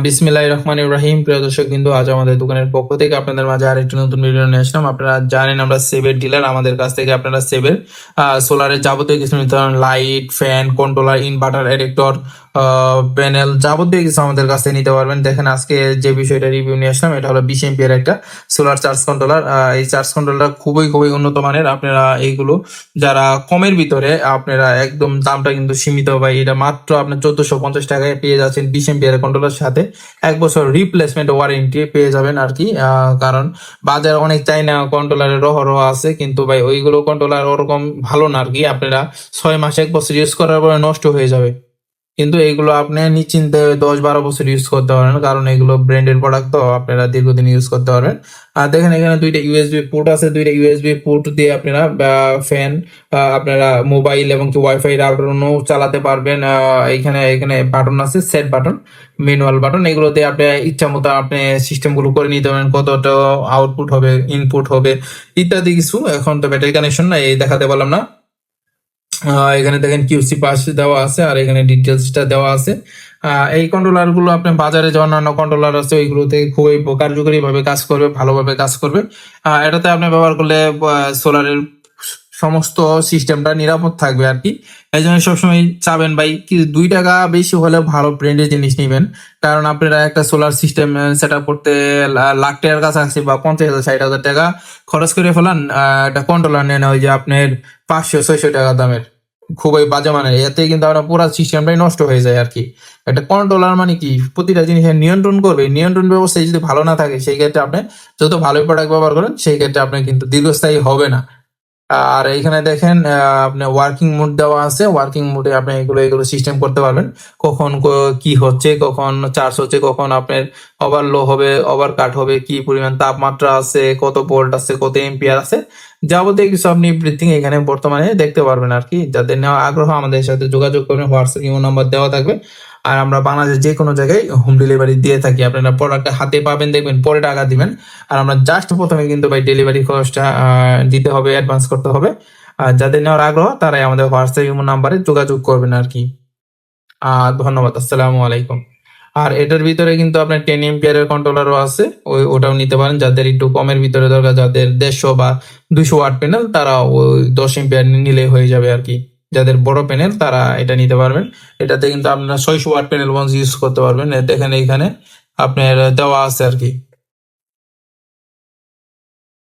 বিসমিল্লাহির রহমানির রহিম। প্রিয় দর্শক বিন্দু, আজ আমাদের দোকানের পক্ষ থেকে আপনাদের মাঝে আরেকটি নতুন ভিডিও নিয়ে আসলাম। আপনারা জানেন আমরা সেবের ডিলার। আমাদের কাছ থেকে আপনারা সেবের সোলারের যাবতীয় কিছু নিতে পারেন, লাইট, ফ্যান, কন্ট্রোলার, ইনভার্টার, এডিক্টর, প্যানেল, যাবতীয় কিছু আমাদের কাছ থেকে নিতে পারবেন। দেখেন আজকে যে বিষয়টা রিভিউ নিয়ে আসলাম, এটা হলো 20 এম্পিয়ার একটা সোলার চার্জ কন্ট্রোলার। এই চার্জ কন্ট্রোলার খুবই খুবই উন্নত মানের। আপনারা এইগুলো যারা কমের ভিতরে, আপনারা একদম দামটা কিন্তু সীমিত ভাই। এটা মাত্র আপনার 1450 টাকায় পেয়ে যাচ্ছেন 20 এম্পিয়ার কন্ট্রোলার সাথে 1 বছর রিপ্লেসমেন্ট ওয়ারেন্টি পেয়ে যাবেন আর কি। কারণ বাজারে অনেক চাইনা কন্ট্রোলারের রহ আছে, কিন্তু ভাই ওইগুলো কন্ট্রোলার ওরকম ভালো না আর কি। আপনারা 6 মাস 1 বছর ইউজ করার পরে নষ্ট হয়ে যাবে, কিন্তু এইগুলো আপনি নিশ্চিন্তে 10-12 বছর ইউজ করতে পারবেন, কারণ এগুলো ব্র্যান্ডেড প্রোডাক্ট, তো আপনারা দীর্ঘদিন ইউজ করতে পারবেন। আর দেখেন এখানে দুইটা ইউএসবি পোর্ট আছে। দুইটা ইউএসবি পোর্ট দিয়ে আপনারা ফ্যান, আপনারা মোবাইল এবং কি ওয়াইফাই রাউটারও চালাতে পারবেন। এখানে এখানে বাটন আছে, সেট বাটন, ম্যানুয়াল বাটন। এগুলোতে আপনি ইচ্ছা মতো আপনি সিস্টেমগুলো করে নিতে পারেন, কতটা আউটপুট হবে, ইনপুট হবে, ইত্যাদি কিছু। এখন তো ব্যাটারি কানেকশন না, এই দেখাতে পারলাম না। এখানে দেখেন কিউসি পাস দেওয়া আছে, আর এখানে ডিটেলসটা দেওয়া আছে। এই কন্ট্রোলার গুলো আপনার বাজারে যে অন্যান্য কন্ট্রোলার আছে ওইগুলোতে খুবই কার্যকরী ভাবে কাজ করবে, ভালোভাবে কাজ করবে। এটাতে আপনি ব্যবহার করলে সোলারের সমস্ত সিস্টেমটা নিরাপদ থাকবে আর কি। এই জন্য সবসময় চাবেন ভাই কি 2 টাকা বেশি হলে ভালো ব্র্যান্ডের জিনিস নিবেন। কারণ আপনারা একটা সোলার সিস্টেম সেট আপ করতে লাখ টাকার কাছাকাছি বা 50,000-60,000 টাকা খরচ করে ফেলান, একটা কন্ট্রোলার নেন ওই যে আপনার 500-600 টাকা দামের, খুবই বাজে মানের। এতে কিন্তু আপনার পুরো সিস্টেমটাই নষ্ট হয়ে যায় আর কি। একটা কন্ট্রোলার মানে কি প্রতিটা জিনিসের নিয়ন্ত্রণ করবে, নিয়ন্ত্রণ ব্যবস্থা যদি ভালো না থাকে সেই ক্ষেত্রে আপনি যত ভালো প্রোডাক্ট ব্যবহার করেন সেই ক্ষেত্রে আপনি কিন্তু দীর্ঘস্থায়ী হবে না। আর এইখানে দেখেন আপনার ওয়ার্কিং মোড দেওয়া আছে। ওয়ার্কিং মোডে আপনি এগুলো এগুলো সিস্টেম করতে পারবেন, কখন কি হচ্ছে, কখন চার্জ হচ্ছে, কখন আপনার ওভার লো হবে, ওভার কাট হবে, কি পরিমাণ তাপমাত্রা আছে, কত ভোল্ট আছে, কত এম্পিয়ার আছে, যাবতীয় কিছু আপনি এভরিথিং এখানে বর্তমানে দেখতে পারবেন আর কি। যাদের নেওয়া আগ্রহ আমাদের সাথে যোগাযোগ করবেন, হোয়াটসঅ্যাপ ইমো নাম্বার দেওয়া থাকবে। আর আমরা বাংলাদেশের যে কোনো জায়গায় হোম ডেলিভারি দিয়ে থাকি। আপনারা প্রোডাক্টটা হাতে পাবেন, দেখবেন, পরে টাকা দিবেন। আর আমরা জাস্ট প্রথমে কিন্তু ভাই ডেলিভারি খরচটা দিতে হবে, অ্যাডভান্স করতে হবে। আর যাদের নেওয়ার আগ্রহ তারাই আমাদের হোয়াটসঅ্যাপ ইমো নাম্বারে যোগাযোগ করবেন আর কি। ধন্যবাদ, আসসালামু আলাইকুম। আর এটার ভিতরে কিন্তু আপনার 10 এম্পিয়ারের কন্ট্রোলারও আছে, ওটাও নিতে পারেন। যাদের একটু কমের ভিতরে দরকার, যাদের 150 বা 200 ওয়াট প্যানেল, তারা ওই 10 এম্পিয়ার নিলে হয়ে যাবে আর কি। যাদের বড় প্যানেল তারা এটা নিতে পারবেন। এটাতে কিন্তু আপনারা 600 ওয়াট প্যানেল ওয়ান্স ইউজ করতে পারবেন। দেখেন এইখানে আপনার দেওয়া আছে আর কি।